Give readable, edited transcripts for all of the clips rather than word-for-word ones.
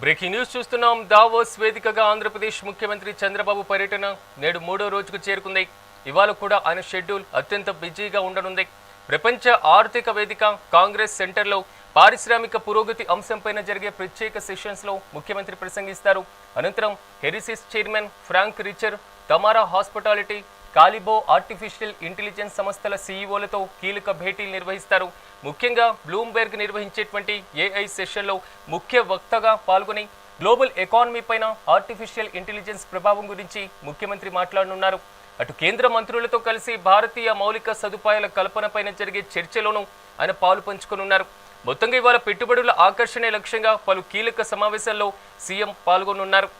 Breaking news చూస్తున్నాం. Davos వేదికగా ఆంధ్రప్రదేశ్ ముఖ్యమంత్రి చంద్రబాబు పర్యటన నేడు 3వ రోజుకు చేరుకుంది. ఇవాళ కూడా ఆయన షెడ్యూల్ అత్యంత బిజీగా ఉండనుంది. ప్రపంచ ఆర్థిక వేదిక కాంగ్రెస్ సెంటర్లో పారిశ్రామిక పురోగతి అంశంపైన జరిగే ప్రత్యేక సెషన్స్లో ముఖ్యమంత్రి ప్రసంగిస్తారు. అనంతరం హెరిసిస్ chairman Frank richer, తమారా hospitality, కాలిబో artificial intelligence సంస్థల సీఈఓలతో కీలక భేటీలు నిర్వహిస్తారు. ముఖ్యంగా బ్లూంబెర్గ్ నిర్వహించేటువంటి ఏఐ సెషన్లో ముఖ్య వక్తగా పాల్గొని గ్లోబల్ ఎకానమీ పైన ఆర్టిఫిషియల్ ఇంటెలిజెన్స్ ప్రభావం గురించి ముఖ్యమంత్రి మాట్లాడనున్నారు. అటు కేంద్ర మంత్రులతో కలిసి భారతీయ మౌలిక సదుపాయాల కల్పనపైన జరిగే చర్చలోనూ ఆయన పాలు పంచుకోనున్నారు. మొత్తంగా ఇవాళ పెట్టుబడుల ఆకర్షణే లక్ష్యంగా పలు కీలక సమావేశాల్లో సీఎం పాల్గొనున్నారు.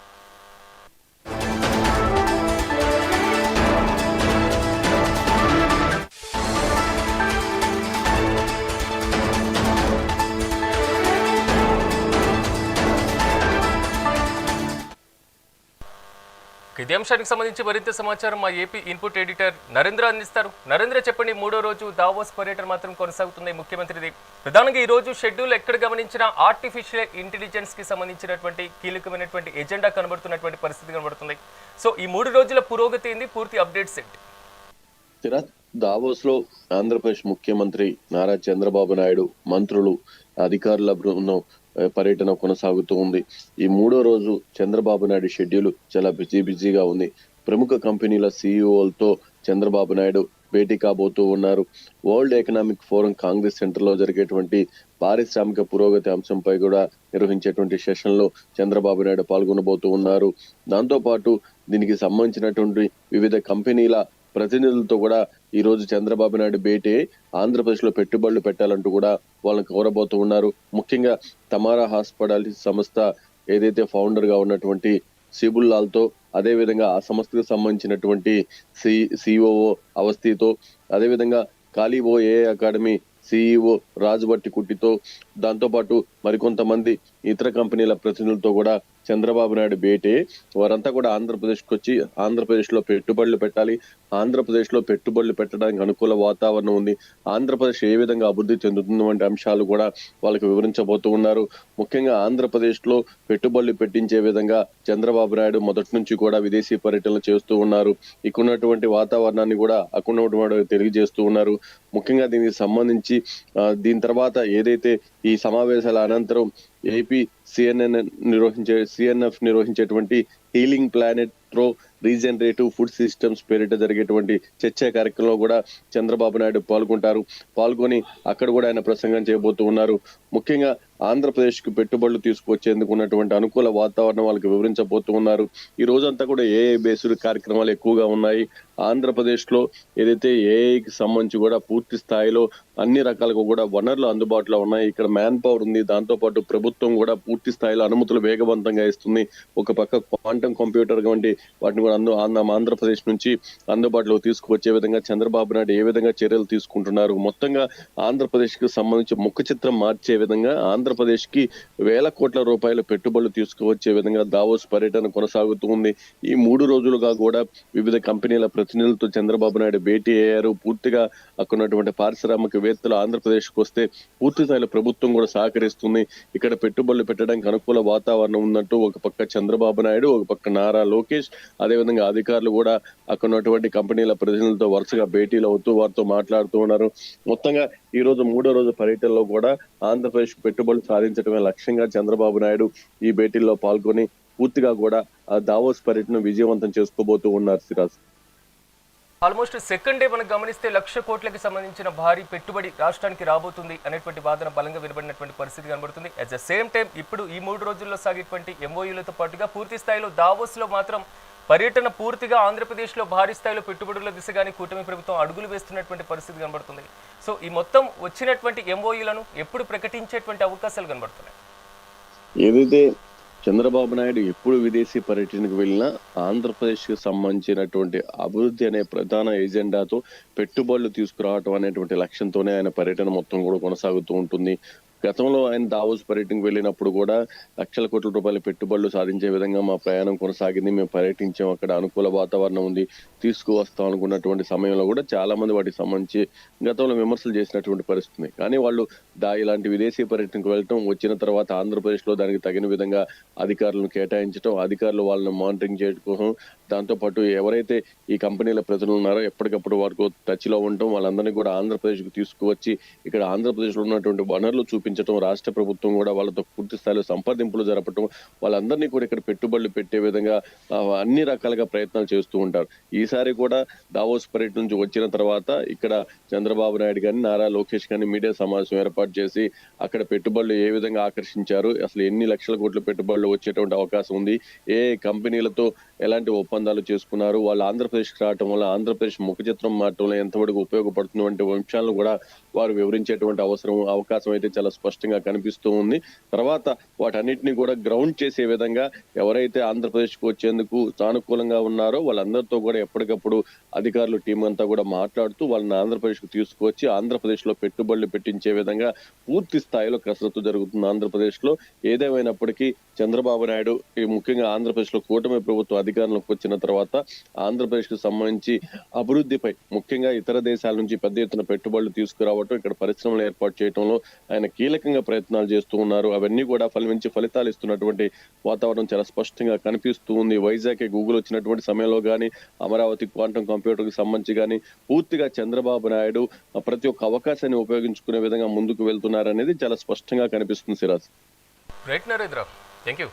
ఇదే అంశానికి సంబంధించి మరింత సమాచారం మా ఏపీ ఇన్పుట్ ఎడిటర్ నరేంద్ర అందిస్తారు. నరేంద్ర, చెప్పండి. 3వ రోజు దావోస్ పర్యటన మాత్రం కొనసాగుతుంది ముఖ్యమంత్రిది. ప్రధానంగా ఈ రోజు షెడ్యూల్ ఎక్కడ గమనించినా ఆర్టిఫిషియల్ ఇంటెలిజెన్స్ కి సంబంధించినటువంటి కీలకమైనటువంటి ఎజెండా కనబడుతున్నటువంటి పరిస్థితి కనబడుతుంది. సో ఈ 3 రోజుల పురోగతి ఏంది, పూర్తి అప్డేట్స్ ఏంటి? దావోస్ లో ఆంధ్రప్రదేశ్ ముఖ్యమంత్రి నారా చంద్రబాబు నాయుడు, మంత్రులు, అధికారుల బృందం పర్యటన కొనసాగుతూ ఉంది. ఈ 3వ రోజు చంద్రబాబు నాయుడు షెడ్యూల్ చాలా బిజీగా ఉంది. ప్రముఖ కంపెనీల సీఈఓలతో చంద్రబాబు నాయుడు భేటీ కాబోతూ ఉన్నారు. World economic forum Congress centre లో జరిగేటువంటి పారిశ్రామిక పురోగతి అంశంపై కూడా నిర్వహించేటువంటి సెషన్ లో చంద్రబాబు నాయుడు పాల్గొనబోతూ ఉన్నారు. దాంతో పాటు దీనికి సంబంధించినటువంటి వివిధ కంపెనీల ప్రతినిధులతో కూడా ఈ రోజు చంద్రబాబు నాయుడు భేటీ ఆంధ్రప్రదేశ్ లో పెట్టుబడులు పెట్టాలంటూ కూడా వాళ్ళని కోరబోతూ ఉన్నారు. ముఖ్యంగా తమారా హాస్పిటాలిటీ సంస్థ ఏదైతే ఫౌండర్ గా ఉన్నటువంటి సిబుల్లాల్ తో, అదే విధంగా ఆ సంస్థకు సంబంధించినటువంటి సిఓఓ అవస్థితో, అదే విధంగా కాలిబో ఏఐ అకాడమీ సిఇఓ రాజుబట్టి కుట్టితో, దాంతో పాటు మరికొంతమంది ఇతర కంపెనీల ప్రతినిధులతో కూడా చంద్రబాబు నాయుడు భేటీ వారంతా కూడా ఆంధ్రప్రదేశ్కి వచ్చి ఆంధ్రప్రదేశ్ లో పెట్టుబడులు పెట్టాలి, ఆంధ్రప్రదేశ్ లో పెట్టుబడులు పెట్టడానికి అనుకూల వాతావరణం ఉంది, ఆంధ్రప్రదేశ్ ఏ విధంగా అభివృద్ధి చెందుతుంది వంటి అంశాలు కూడా వాళ్ళకి వివరించబోతూ ఉన్నారు. ముఖ్యంగా ఆంధ్రప్రదేశ్ లో పెట్టుబడులు పెట్టించే విధంగా చంద్రబాబు నాయుడు మొదటి నుంచి కూడా విదేశీ పర్యటనలు చేస్తూ ఉన్నారు. ఇక్కడున్నటువంటి వాతావరణాన్ని కూడా అక్కడ తెలియజేస్తూ ఉన్నారు. ముఖ్యంగా దీనికి సంబంధించి దీని తర్వాత ఏదైతే ఈ సమావేశాల అనంతరం ఏపీ సిఎన్ఎఫ్ నిర్వహించేటువంటి healing planet through regenerative food systems పేరిట జరిగేటువంటి చర్చా కార్యక్రమంలో కూడా చంద్రబాబు నాయుడు పాల్గొని అక్కడ కూడా ఆయన ప్రసంగం చేయబోతూ ఉన్నారు. ముఖ్యంగా ఆంధ్రప్రదేశ్ కు పెట్టుబడులు తీసుకొచ్చేందుకు ఉన్నటువంటి అనుకూల వాతావరణం వాళ్ళకి వివరించబోతూ ఉన్నారు. ఈ రోజంతా కూడా ఏఐ బేస్డ్ కార్యక్రమాలు ఎక్కువగా ఉన్నాయి. ఆంధ్రప్రదేశ్ లో ఏదైతే ఏఐకి సంబంధించి కూడా పూర్తి స్థాయిలో అన్ని రకాలుగా కూడా వనరులు అందుబాటులో ఉన్నాయి. ఇక్కడ మ్యాన్ పవర్ ఉంది. దాంతో పాటు ప్రభుత్వం కూడా పూర్తి స్థాయిలో అనుమతులు వేగవంతంగా ఇస్తుంది. ఒక పక్క క్వాంటమ్ కంప్యూటర్ వంటి వాటిని కూడా ఆంధ్రప్రదేశ్ నుంచి అందుబాటులో తీసుకువచ్చే విధంగా చంద్రబాబు నాయుడు ఏ విధంగా చర్యలు తీసుకుంటున్నారు, మొత్తంగా ఆంధ్రప్రదేశ్ కి సంబంధించి ముఖ చిత్రం మార్చే విధంగా ఆంధ్రప్రదేశ్ కి వేల కోట్ల రూపాయల పెట్టుబడులు తీసుకువచ్చే విధంగా దావోస్ పర్యటన కొనసాగుతూ ఉంది. ఈ 3 రోజులుగా కూడా వివిధ కంపెనీల ప్రతినిధులతో చంద్రబాబు నాయుడు భేటీ అయ్యారు. పూర్తిగా అక్కడ ఉన్నటువంటి పారిశ్రామికవేత్తలు ఆంధ్రప్రదేశ్ కు వస్తే పూర్తి స్థాయిలో ప్రభుత్వం కూడా సహకరిస్తుంది, ఇక్కడ పెట్టుబడులు పెట్టడానికి అనుకూల వాతావరణం ఉన్నట్టు ఒక పక్క చంద్రబాబు నాయుడు, ఒక పక్క నారా లోకేష్, అదేవిధంగా అధికారులు కూడా అక్కడ ఉన్నటువంటి కంపెనీల ప్రతినిధులతో వరుసగా భేటీలు అవుతూ వారితో మాట్లాడుతూ ఉన్నారు. మొత్తంగా ఈ రోజు 3వ రోజు పర్యటనలో కూడా ఆంధ్రప్రదేశ్ పెట్టుబడులు సాధించడమే లక్ష్యంగా చంద్రబాబు నాయుడు ఈ భేటీల్లో పాల్గొని పూర్తిగా కూడా ఆ దావోస్ పర్యటన విజయవంతం చేసుకోబోతూ ఉన్నారు. సిరాజ్, ఆల్మోస్ట్ సెకండ్ డే మనం గమనిస్తే 1,00,000 కోట్లకి సంబంధించిన భారీ పెట్టుబడి రాష్ట్రానికి రాబోతుంది అనేటువంటి వాదన బలంగా వినబడినటువంటి పరిస్థితి కనబడుతుంది. అట్ ద సేమ్ టైం ఇప్పుడు ఈ 3 రోజుల్లో సాగేటువంటి ఎంఓయూలతో పాటుగా పూర్తి స్థాయిలో దావోస్ లో మాత్రం పర్యటన పూర్తిగా ఆంధ్రప్రదేశ్ లో భారీ స్థాయిలో పెట్టుబడుల దిశగానే కూటమి ప్రభుత్వం అడుగులు వేస్తున్నటువంటి పరిస్థితి కనబడుతుంది. సో ఈ మొత్తం వచ్చినటువంటి ఎంఓయూలను ఎప్పుడు ప్రకటించేటువంటి అవకాశాలు కనబడుతున్నాయి? ఏదైతే చంద్రబాబు నాయుడు ఎప్పుడు విదేశీ పర్యటనకు వెళ్ళినా ఆంధ్రప్రదేశ్ కి సంబంధించినటువంటి అభివృద్ధి అనే ప్రధాన ఎజెండాతో పెట్టుబడులు తీసుకురావటం అనేటువంటి లక్ష్యంతోనే ఆయన పర్యటన మొత్తం కూడా కొనసాగుతూ ఉంటుంది. గతంలో ఆయన దావోస్ పర్యటనకు వెళ్ళినప్పుడు కూడా లక్షల కోట్ల రూపాయల పెట్టుబడులు సాధించే విధంగా మా ప్రయాణం కొనసాగింది, మేము పర్యటించాం, అక్కడ అనుకూల వాతావరణం ఉంది, తీసుకువస్తాం అనుకున్నటువంటి సమయంలో కూడా చాలా మంది వాటికి సంబంధించి గతంలో విమర్శలు చేసినటువంటి పరిస్థితి. కానీ వాళ్ళు ఇలాంటి విదేశీ పర్యటనకు వెళ్ళటం, వచ్చిన తర్వాత ఆంధ్రప్రదేశ్ లో దానికి తగిన విధంగా అధికారులను కేటాయించడం, అధికారులు వాళ్ళని మానిటరింగ్ చేయడం కోసం, దాంతో పాటు ఎవరైతే ఈ కంపెనీల ప్రజలు ఉన్నారో ఎప్పటికప్పుడు వారికి టచ్ లో ఉండటం, వాళ్ళందరినీ కూడా ఆంధ్రప్రదేశ్ కు తీసుకువచ్చి ఇక్కడ ఆంధ్రప్రదేశ్ లో ఉన్నటువంటి వనరులు చూపించడం, రాష్ట్ర ప్రభుత్వం కూడా వాళ్ళతో పూర్తి స్థాయిలో సంప్రదింపులు జరపడం, వాళ్ళందరినీ కూడా ఇక్కడ పెట్టుబడులు పెట్టే విధంగా అన్ని రకాలుగా ప్రయత్నాలు చేస్తూ ఉంటారు. ఈసారి కూడా దావోస్ పర్యటన నుంచి వచ్చిన తర్వాత ఇక్కడ చంద్రబాబు నాయుడు గాని, నారా లోకేష్ గాని మీడియా సమావేశం ఏర్పాటు చేసి అక్కడ పెట్టుబడులు ఏ విధంగా ఆకర్షించారు, అసలు ఎన్ని లక్షల కోట్ల పెట్టుబడులు వచ్చేటువంటి అవకాశం ఉంది, ఏ కంపెనీలతో ఎలాంటి ఒప్పందాలు చేసుకున్నారు, వాళ్ళు ఆంధ్రప్రదేశ్ రావటం వల్ల ఆంధ్రప్రదేశ్ ముఖ చిత్రం మార్చడంలో ఎంతవరకు ఉపయోగపడుతున్నటువంటి అంశాలను కూడా వారు వివరించేటువంటి అవకాశం అయితే చాలా స్పష్టంగా కనిపిస్తూ ఉంది. తర్వాత వాటన్నిటిని కూడా గ్రౌండ్ చేసే విధంగా ఎవరైతే ఆంధ్రప్రదేశ్ కు వచ్చేందుకు సానుకూలంగా ఉన్నారో వాళ్ళందరితో కూడా ఎప్పటికప్పుడు అధికారులు టీం అంతా కూడా మాట్లాడుతూ వాళ్ళని ఆంధ్రప్రదేశ్ కు తీసుకువచ్చి ఆంధ్రప్రదేశ్ లో పెట్టుబడులు పెట్టించే విధంగా పూర్తి స్థాయిలో కసరత్తు జరుగుతుంది ఆంధ్రప్రదేశ్ లో. ఏదేమైనప్పటికీ చంద్రబాబు నాయుడు ముఖ్యంగా ఆంధ్రప్రదేశ్ లో కూటమి ప్రభుత్వం అధికారంలోకి వచ్చిన తర్వాత ఆంధ్రప్రదేశ్ కు సంబంధించి అభివృద్ధిపై ముఖ్యంగా ఇతర దేశాల నుంచి పెద్ద ఎత్తున పెట్టుబడులు తీసుకురావడం, ఇక్కడ పరిశ్రమలు ఏర్పాటు చేయడంలో ఆయన కీలకంగా ప్రయత్నాలు చేస్తూ ఉన్నారు. అవన్నీ కూడా మంచి ఫలితాలు ఇస్తున్నటువంటి వాతావరణం చాలా స్పష్టంగా కనిపిస్తూ ఉంది. వైజాగ్ గూగుల్ వచ్చినటువంటి సమయంలో కానీ, అమరావతి క్వాంటమ్ కంప్యూటర్ కి సంబంధించి కానీ పూర్తిగా చంద్రబాబు నాయుడు ప్రతి ఒక్క అవకాశాన్ని ఉపయోగించుకునే విధంగా ముందుకు వెళ్తున్నారనేది చాలా స్పష్టంగా కనిపిస్తుంది. Siraj. Right Narendra, thank you.